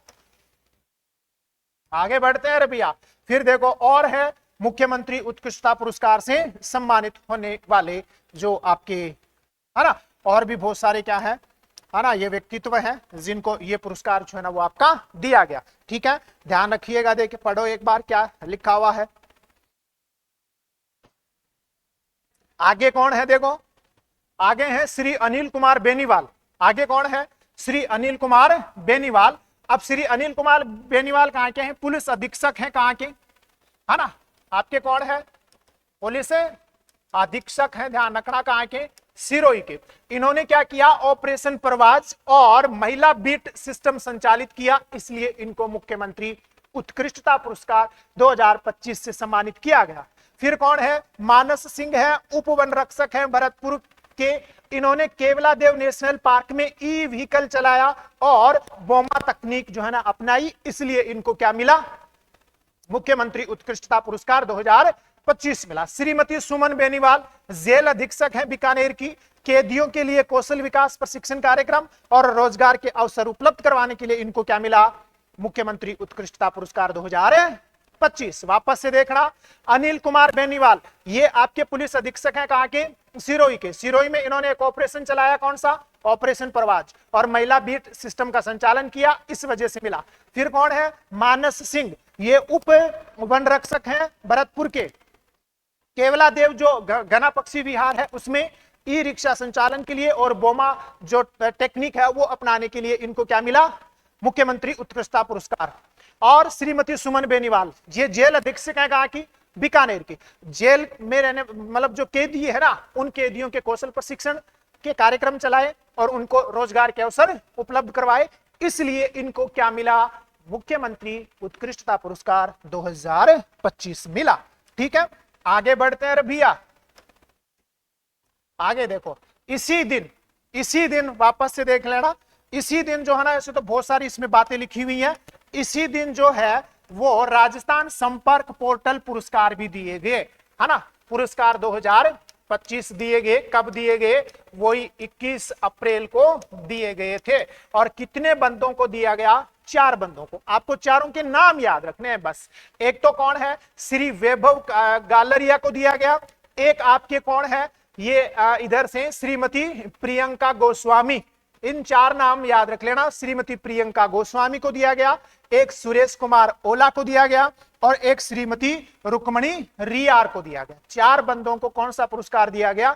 आगे बढ़ते हैं भैया। फिर देखो और है मुख्यमंत्री उत्कृष्टता पुरस्कार से सम्मानित होने वाले जो आपके, है ना, और भी बहुत सारे क्या है ना, ये व्यक्तित्व है जिनको ये पुरस्कार जो है ना वो आपका दिया गया। ठीक है, ध्यान रखिएगा, देखिए पढ़ो एक बार क्या लिखा हुआ है। आगे कौन है, देखो आगे है श्री अनिल कुमार बेनीवाल। आगे कौन है, श्री अनिल कुमार बेनीवाल। अब श्री अनिल कुमार बेनीवाल कहाँ के हैं, पुलिस अधीक्षक हैं, कहाँ के, है ना, आपके कौन है, पुलिस अधीक्षक हैं, ध्यान रखना, कहाँ के, सिरोही के। इन्होंने क्या किया, ऑपरेशन परवाज और महिला बीट सिस्टम संचालित किया, इसलिए इनको मुख्यमंत्री उत्कृष्टता पुरस्कार 2025 से सम्मानित किया गया। फिर कौन है, मानस सिंह है, उप वन रक्षक है भरतपुर के, इन्होंने केवला देव नेशनल पार्क में ई व्हीकल चलाया और बोमा तकनीक जो है ना अपनाई, इसलिए इनको क्या मिला, मुख्यमंत्री उत्कृष्टता पुरस्कार 2025 मिला। श्रीमती सुमन बेनीवाल जेल अधीक्षक हैं बीकानेर की, कैदियों के लिए कौशल विकास प्रशिक्षण कार्यक्रम और रोजगार के अवसर उपलब्ध करवाने के लिए इनको क्या मिला, मुख्यमंत्री उत्कृष्टता पुरस्कार 2025। वापस से देखना, अनिल कुमार बेनीवाल ये आपके पुलिस अधीक्षक हैं, कहां के, सिरोही के। सिरोही में इन्होंने एक ऑपरेशन चलाया, कौन सा, ऑपरेशन परवाज, और महिला बीट सिस्टम का संचालन किया, इस वजह से मिला। फिर कौन है, मानस सिंह, ये उप वन रक्षक हैं भरतपुर के, केवला देव जो घना पक्षी विहार है उसमें ई रिक्शा संचालन के लिए और बोमा जो टेक्निक है वो अपनाने के लिए इनको क्या मिला, मुख्यमंत्री उत्कृष्टता पुरस्कार। और श्रीमती सुमन बेनीवाल, ये जेल अधीक्षक है कहाँ की, बीकानेर की। जेल में रहने मतलब जो कैदी है ना, उन कैदियों के कौशल प्रशिक्षण के कार्यक्रम चलाए और उनको रोजगार के अवसर उपलब्ध करवाए, इसलिए इनको क्या मिला, मुख्यमंत्री उत्कृष्टता पुरस्कार 2025 मिला। ठीक है, आगे बढ़ते हैं भैया। आगे देखो, इसी दिन वापस से देख लेना, इसी दिन जो है ना, ऐसे तो बहुत सारी इसमें बातें लिखी हुई हैं, इसी दिन जो है वो राजस्थान संपर्क पोर्टल पुरस्कार भी दिए गए, है ना। पुरस्कार 2025 दिए गए, कब दिए गए, वही 21 अप्रैल को दिए गए थे। और कितने बंदों को दिया गया, 4 बंदों को। आपको चारों के नाम याद रखने हैं बस। एक तो कौन है, श्री वैभव गालरिया को दिया गया। एक आपके कौन है, ये इधर से श्रीमती प्रियंका गोस्वामी, इन 4 नाम याद रख लेना। श्रीमती प्रियंका गोस्वामी को दिया गया, एक सुरेश कुमार ओला को दिया गया और एक श्रीमती रुक्मणी रियार को दिया गया। 4 बंदों को कौन सा पुरस्कार दिया गया,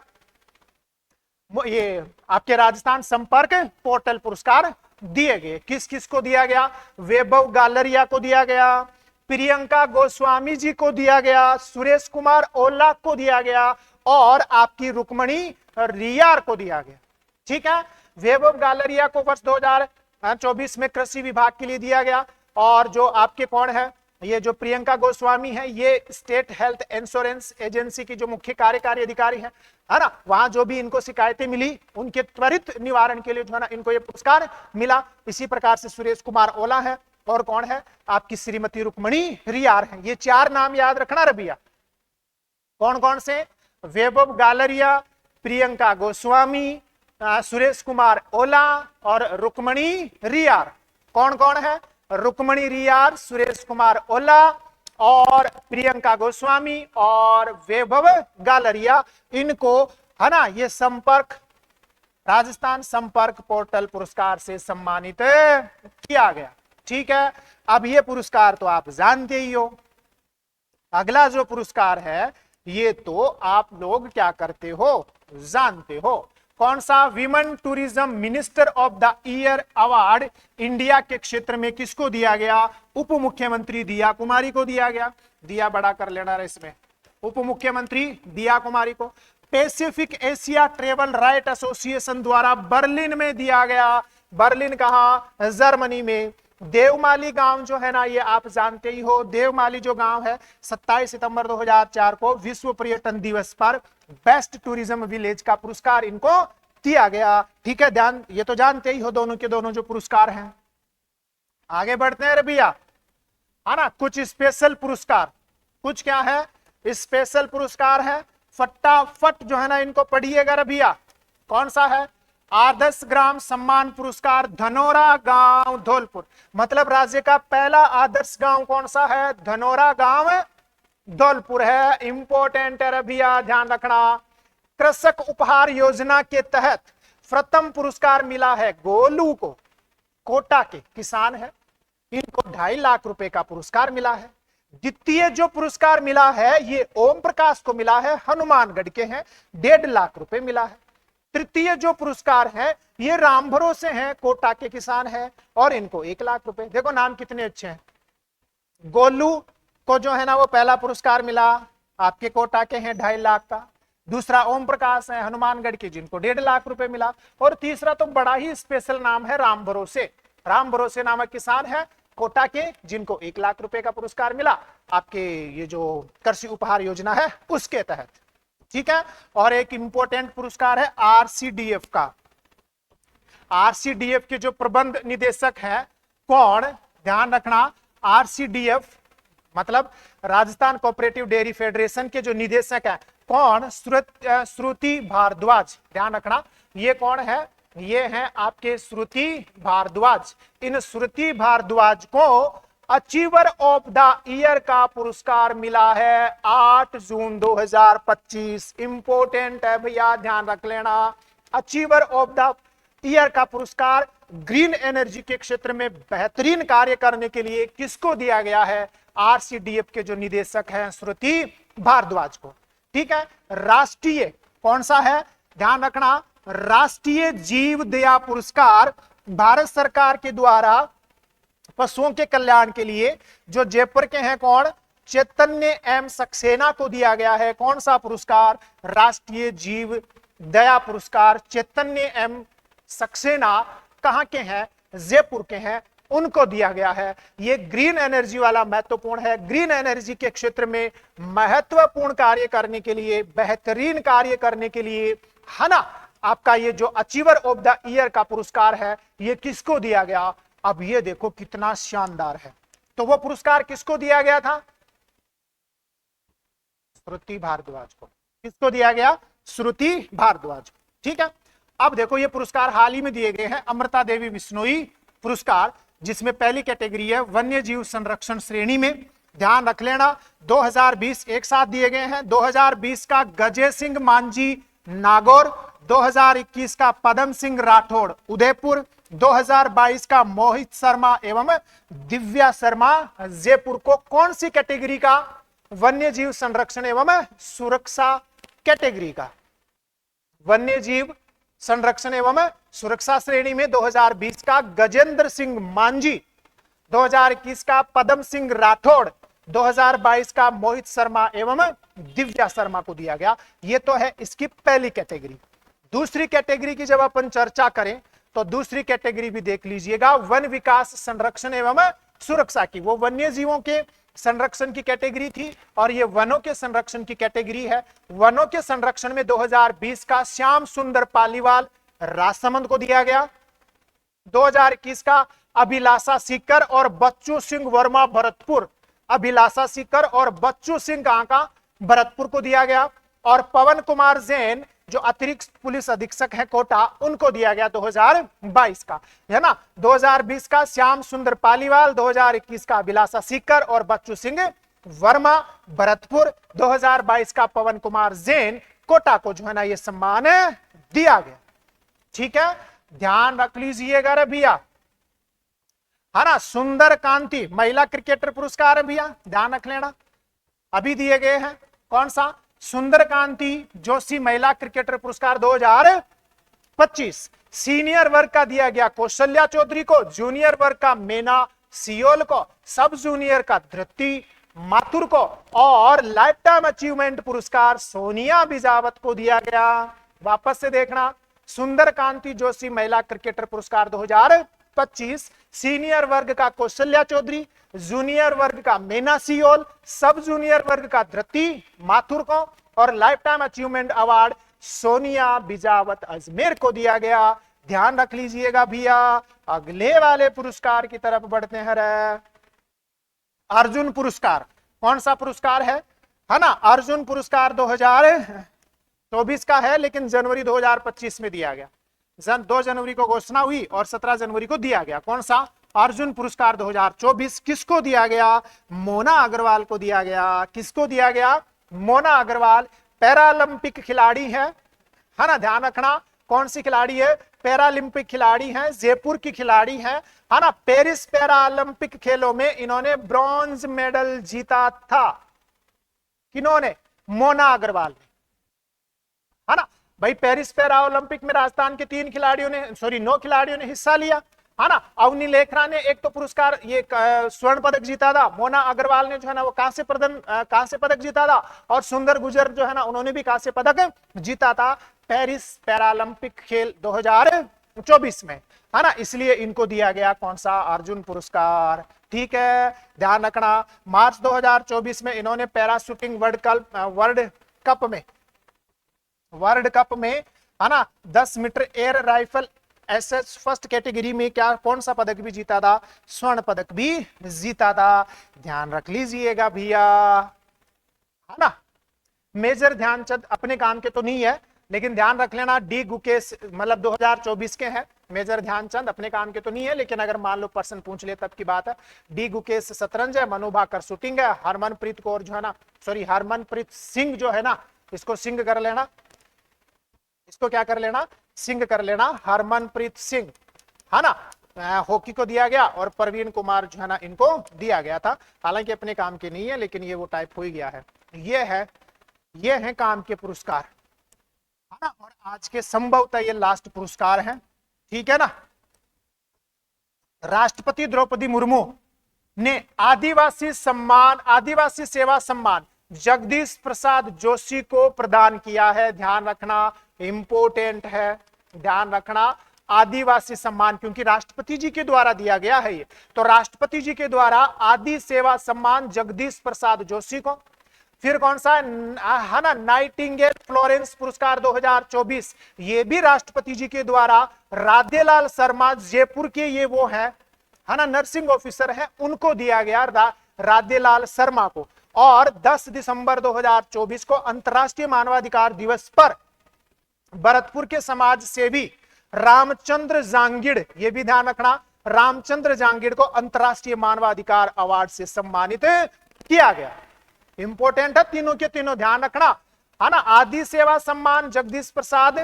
ये आपके राजस्थान संपर्क पोर्टल पुरस्कार दिए गए। किस किस को दिया गया, वैभव गालरिया को दिया गया, प्रियंका गोस्वामी जी को दिया गया, सुरेश कुमार ओला को दिया गया और आपकी रुक्मणी रियार को दिया गया। ठीक है, वैभव गालरिया को वर्ष 2024 में कृषि विभाग के लिए दिया गया और जो आपके कौन है, ये जो प्रियंका गोस्वामी है, ये स्टेट हेल्थ इंश्योरेंस एजेंसी की जो मुख्य कार्यकारी अधिकारी है ना, वहां जो भी इनको शिकायतें मिली उनके त्वरित निवारण के लिए जो है ना इनको ये पुरस्कार मिला। इसी प्रकार से सुरेश कुमार ओला है और कौन है, आपकी श्रीमती रुक्मणी रियार है। ये 4 नाम याद रखना रबिया। कौन कौन से, वैभव गालरिया, प्रियंका गोस्वामी, सुरेश कुमार ओला और रुक्मणी रियार। कौन कौन है, रुक्मणी रियार, सुरेश कुमार ओला और प्रियंका गोस्वामी और वैभव गालरिया, इनको है ना ये संपर्क राजस्थान संपर्क पोर्टल पुरस्कार से सम्मानित किया गया। ठीक है, अब ये पुरस्कार तो आप जानते ही हो। अगला जो पुरस्कार है ये तो आप लोग क्या करते हो, जानते हो। कौन सा, women tourism minister of the year award India के क्षेत्र में किसको दिया गया, उप मुख्यमंत्री दिया कुमारी को दिया गया। दिया बड़ा कर लेना इसमें, उप मुख्यमंत्री दिया कुमारी को। Pacific Asia travel right association द्वारा बर्लिन में दिया गया। बर्लिन कहां, जर्मनी में। देवमाली गांव जो है ना, ये आप जानते ही हो, देवमाली जो गांव है 27 सितंबर 2004 को विश्व पर्यटन दिवस पर बेस्ट टूरिज्म विलेज का पुरस्कार इनको दिया गया। ठीक है, ध्यान, ये तो जानते ही हो दोनों के दोनों जो पुरस्कार हैं। आगे बढ़ते हैं रबिया, है ना। कुछ स्पेशल पुरस्कार, कुछ क्या है, स्पेशल पुरस्कार है। फटाफट जो है ना इनको पढ़िएगा रबिया। कौन सा है, आदर्श ग्राम सम्मान पुरस्कार धनोरा गांव धौलपुर, मतलब राज्य का पहला आदर्श गांव कौन सा है, धनोरा गांव धौलपुर है। इंपोर्टेंट है भैया, ध्यान रखना। कृषक उपहार योजना के तहत प्रथम पुरस्कार मिला है गोलू को, कोटा के किसान है, इनको 2.5 लाख रुपए का पुरस्कार मिला है। द्वितीय जो पुरस्कार मिला है ये ओम प्रकाश को मिला है, हनुमानगढ़ के हैं, 1.5 लाख रुपए मिला है। तृतीय जो पुरस्कार है ये राम भरोसे हैं, कोटा के किसान है और इनको 1 लाख रुपए। देखो नाम कितने अच्छे हैं। गोलू को जो है ना वो पहला पुरस्कार मिला, आपके कोटा के हैं 2.5 लाख का। दूसरा ओम प्रकाश है हनुमानगढ़ के, जिनको 1.5 लाख रुपए मिला। और तीसरा तो बड़ा ही स्पेशल नाम है, राम भरोसे। राम भरोसे नामक किसान है कोटा के, जिनको 1 लाख रुपए का पुरस्कार मिला आपके ये जो कृषि उपहार योजना है उसके तहत। ठीक है, और एक इंपॉर्टेंट पुरस्कार है आरसीडीएफ का। आरसीडीएफ के जो प्रबंध निदेशक हैं कौन, ध्यान रखना। आरसीडीएफ मतलब राजस्थान कोऑपरेटिव डेयरी फेडरेशन के जो निदेशक है कौन, श्रुति भारद्वाज, ध्यान रखना। ये कौन है, ये हैं आपके श्रुति भारद्वाज। इन श्रुति भारद्वाज को अचीवर ऑफ द ईयर का पुरस्कार मिला है 8 जून 2025। इंपोर्टेंट है भैया, ध्यान रख लेना। अचीवर ऑफ द ईयर का पुरस्कार ग्रीन एनर्जी के क्षेत्र में बेहतरीन कार्य करने के लिए किसको दिया गया है, आरसीडीएफ के जो निदेशक हैं श्रुति भारद्वाज को। ठीक है, राष्ट्रीय कौन सा है, ध्यान रखना, राष्ट्रीय जीव दया पुरस्कार भारत सरकार के द्वारा पशुओं के कल्याण के लिए जो जयपुर के हैं कौन, चैतन्य एम सक्सेना को दिया गया है। कौन सा पुरस्कार, राष्ट्रीय जीव दया पुरस्कार चैतन्य एम सक्सेना कहां के हैं, जयपुर के हैं, उनको दिया गया है। ये ग्रीन एनर्जी वाला महत्वपूर्ण है। ग्रीन एनर्जी के क्षेत्र में महत्वपूर्ण कार्य करने के लिए, बेहतरीन कार्य करने के लिए, है ना, आपका ये जो अचीवर ऑफ द ईयर का पुरस्कार है ये किसको दिया गया। अब ये देखो कितना शानदार है। तो वो पुरस्कार किसको दिया गया था, श्रुति भारद्वाज को। किसको दिया गया, श्रुति भारद्वाज। ठीक है, अब देखो ये पुरस्कार हाल ही में दिए गए हैं, अमृता देवी बिश्नोई पुरस्कार, जिसमें पहली कैटेगरी है वन्य जीव संरक्षण श्रेणी में। ध्यान रख लेना 2020 एक साथ दिए गए हैं। 2020 का गजय सिंह मांझी नागौर, 2021 का पदम सिंह राठौड़ उदयपुर, 2022 का मोहित शर्मा एवं दिव्या शर्मा जयपुर को कौन सी कैटेगरी का, वन्य जीव संरक्षण एवं सुरक्षा कैटेगरी का, वन्य जीव संरक्षण एवं सुरक्षा श्रेणी में 2020 का गजेंद्र सिंह मांझी, 2021 का पदम सिंह राठौड़, 2022 का मोहित शर्मा एवं दिव्या शर्मा को दिया गया। ये तो है इसकी पहली कैटेगरी। दूसरी कैटेगरी की जब अपन चर्चा करें तो दूसरी कैटेगरी भी देख लीजिएगा, वन विकास संरक्षण एवं सुरक्षा की। वो वन्य जीवों के संरक्षण की कैटेगरी थी और ये वनों के संरक्षण की कैटेगरी है। वनों के संरक्षण में 2020 का श्याम सुंदर पालीवाल राजसमंद को दिया गया, 2021 का अभिलाषा सीकर और बच्चू सिंह वर्मा भरतपुर, अभिलाषा सीकर और बच्चू सिंह कहां का, भरतपुर को दिया गया, और पवन कुमार जैन जो अतिरिक्त पुलिस अधीक्षक है कोटा, उनको दिया गया 2022 का, है ना। 2020 का श्याम सुंदर पालीवाल, 2021 का अभिलाषा सीकर और बच्चू सिंह वर्मा भरतपुर, 2022 का पवन कुमार जैन कोटा को जो है ना ये सम्मान दिया गया। ठीक है, ध्यान रख लीजिएगा रे भैया, है ना। सुंदर कांति महिला क्रिकेटर पुरस्कार है भैया, ध्यान रख लेना, अभी दिए गए हैं। कौन सा, सुंदर कांति जोशी महिला क्रिकेटर पुरस्कार 2025। सीनियर वर्ग का दिया गया कौशल्या चौधरी को, जूनियर वर्ग का मेना सियोल को, सब जूनियर का धृति माथुर को, और लाइफ टाइम अचीवमेंट पुरस्कार सोनिया बिजावत को दिया गया। वापस से देखना, सुंदर कांति जोशी महिला क्रिकेटर पुरस्कार 2025, सीनियर वर्ग का कौशल्या चौधरी, जूनियर वर्ग का मेना सियोल, सब जूनियर वर्ग का धृति माथुर को, और life time achievement award Sonia Bijawat Ajmer को दिया गया। ध्यान रख लीजिएगा भैया। अगले वाले पुरस्कार की तरफ बढ़ते हैं रे, अर्जुन पुरस्कार। कौन सा पुरस्कार है ना, अर्जुन पुरस्कार 2024 का है, लेकिन जनवरी 2025 में दिया गया। 2 जनवरी को घोषणा हुई और 17 जनवरी को दिया गया। कौन सा, अर्जुन पुरस्कार 2024 किसको दिया गया, मोना अग्रवाल को दिया गया। किसको दिया गया, मोना अग्रवाल पैरालंपिक खिलाड़ी है ना। ध्यान रखना, कौन सी खिलाड़ी है, पैरालंपिक खिलाड़ी है, जयपुर की खिलाड़ी है ना। पेरिस पैरालंपिक खेलों में इन्होंने ब्रॉन्ज मेडल जीता था। किन्होंने, मोना अग्रवाल ने, है ना भाई। पेरिस पैरा ओलंपिक में राजस्थान के 9 खिलाड़ियों ने हिस्सा लिया, है ना। अवनी लेखरा ने एक तो पुरस्कार, ये स्वर्ण पदक जीता था। मोना अग्रवाल ने जो है ना वो कांस्य पदक जीता था, और सुंदर गुजर जो है ना उन्होंने भी कांस्य पदक जीता था पेरिस पैरालंपिक खेल 2024 में, है ना। इसलिए इनको दिया गया कौन सा, अर्जुन पुरस्कार। ठीक है, ध्यान रखना, मार्च 2024 में इन्होंने पैरा शूटिंग वर्ल्ड कप में है ना 10 metre air rifle SS first category में कौन सा पदक भी जीता था, स्वर्ण पदक भी जीता था। ध्यान रख लीजिएगा भैया, है ना। मेजर ध्यानचंद अपने काम के तो नहीं है, लेकिन ध्यान रख लेना, डी गुकेश मतलब 2024 के हैं। मेजर ध्यानचंद अपने काम के तो नहीं है, लेकिन अगर मान लो पर्सन पूछ ले तब की बात है। डी गुकेश शतरंज है, मनु भाकर शूटिंग है, हरमनप्रीत कौर जो है ना, हरमनप्रीत सिंह जो है ना, इसको सिंह कर लेना, इसको क्या कर लेना, सिंह कर लेना, हरमनप्रीत सिंह, है ना। हॉकी को दिया गया, और प्रवीण कुमार जो है ना इनको दिया गया था। हालांकि अपने काम के नहीं है, लेकिन ये वो टाइप हो ही गया है। ये है काम के पुरस्कार, है ना। और आज के संभवतः ये लास्ट पुरस्कार है, ठीक है ना। राष्ट्रपति द्रौपदी मुर्मू ने आदिवासी सम्मान, आदिवासी सेवा सम्मान जगदीश प्रसाद जोशी को प्रदान किया है। ध्यान रखना, इंपोर्टेंट है, ध्यान रखना। आदिवासी सम्मान क्योंकि राष्ट्रपति जी के द्वारा दिया गया है ये, तो राष्ट्रपति जी के द्वारा आदि सेवा सम्मान जगदीश प्रसाद जोशी को। फिर कौन सा है ना, नाइटिंगेल फ्लोरेंस पुरस्कार 2024, ये भी राष्ट्रपति जी के द्वारा राधेलाल शर्मा, जयपुर के ये वो है ना, नर्सिंग ऑफिसर है, उनको दिया गया, राधेलाल शर्मा को। और 10 दिसंबर 2024 को अंतर्राष्ट्रीय मानवाधिकार दिवस पर भरतपुर के समाज सेवी रामचंद्र जांगिड़, ये भी ध्यान रखना, रामचंद्र जांगिड़ को अंतर्राष्ट्रीय मानवाधिकार अवार्ड से सम्मानित किया गया। इंपोर्टेंट है, तीनों के तीनों ध्यान रखना, है ना। आदि सेवा सम्मान जगदीश प्रसाद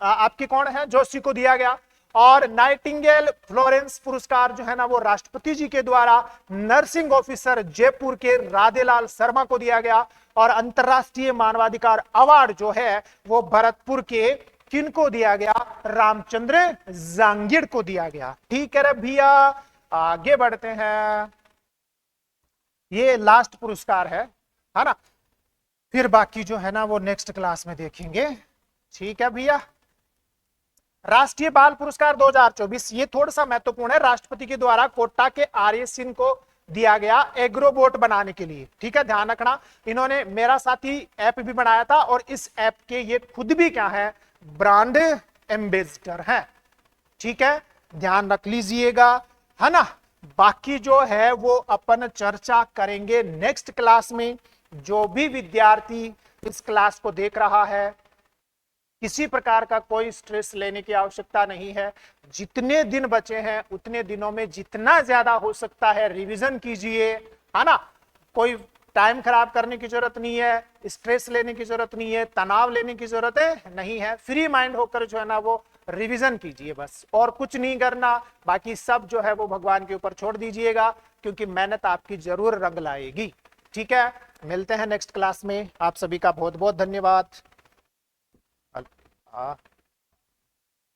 आपकी कौन है, जोशी को दिया गया। और नाइटिंगेल फ्लोरेंस पुरस्कार जो है ना वो राष्ट्रपति जी के द्वारा नर्सिंग ऑफिसर जयपुर के राधेलाल शर्मा को दिया गया। और अंतरराष्ट्रीय मानवाधिकार अवार्ड जो है वो भरतपुर के किनको दिया गया, रामचंद्र जांगिड़ को दिया गया। ठीक है रे भैया, आगे बढ़ते हैं। ये लास्ट पुरस्कार है ना, फिर बाकी जो है ना वो नेक्स्ट क्लास में देखेंगे। ठीक है भैया। राष्ट्रीय बाल पुरस्कार 2024, ये थोड़ा सा महत्वपूर्ण है। राष्ट्रपति के द्वारा कोटा के आर्य सिंह को दिया गया एग्रोबोट बनाने के लिए। ठीक है, ध्यान रखना। इन्होंने मेरा साथी ऐप भी बनाया था और इस ऐप के ये खुद भी क्या है, ब्रांड एम्बेसडर है। ठीक है, ध्यान रख लीजिएगा, है ना। बाकी जो है वो अपन चर्चा करेंगे नेक्स्ट क्लास में। जो भी विद्यार्थी इस क्लास को देख रहा है, किसी प्रकार का कोई स्ट्रेस लेने की आवश्यकता नहीं है। जितने दिन बचे हैं उतने दिनों में जितना ज्यादा हो सकता है रिवीजन कीजिए, है ना। कोई टाइम खराब करने की जरूरत नहीं है, स्ट्रेस लेने की जरूरत नहीं है, तनाव लेने की जरूरत नहीं है। फ्री माइंड होकर जो है ना वो रिवीजन कीजिए बस, और कुछ नहीं करना। बाकी सब जो है वो भगवान के ऊपर छोड़ दीजिएगा, क्योंकि मेहनत आपकी जरूर रंग लाएगी। ठीक है, मिलते हैं नेक्स्ट क्लास में। आप सभी का बहुत बहुत धन्यवाद।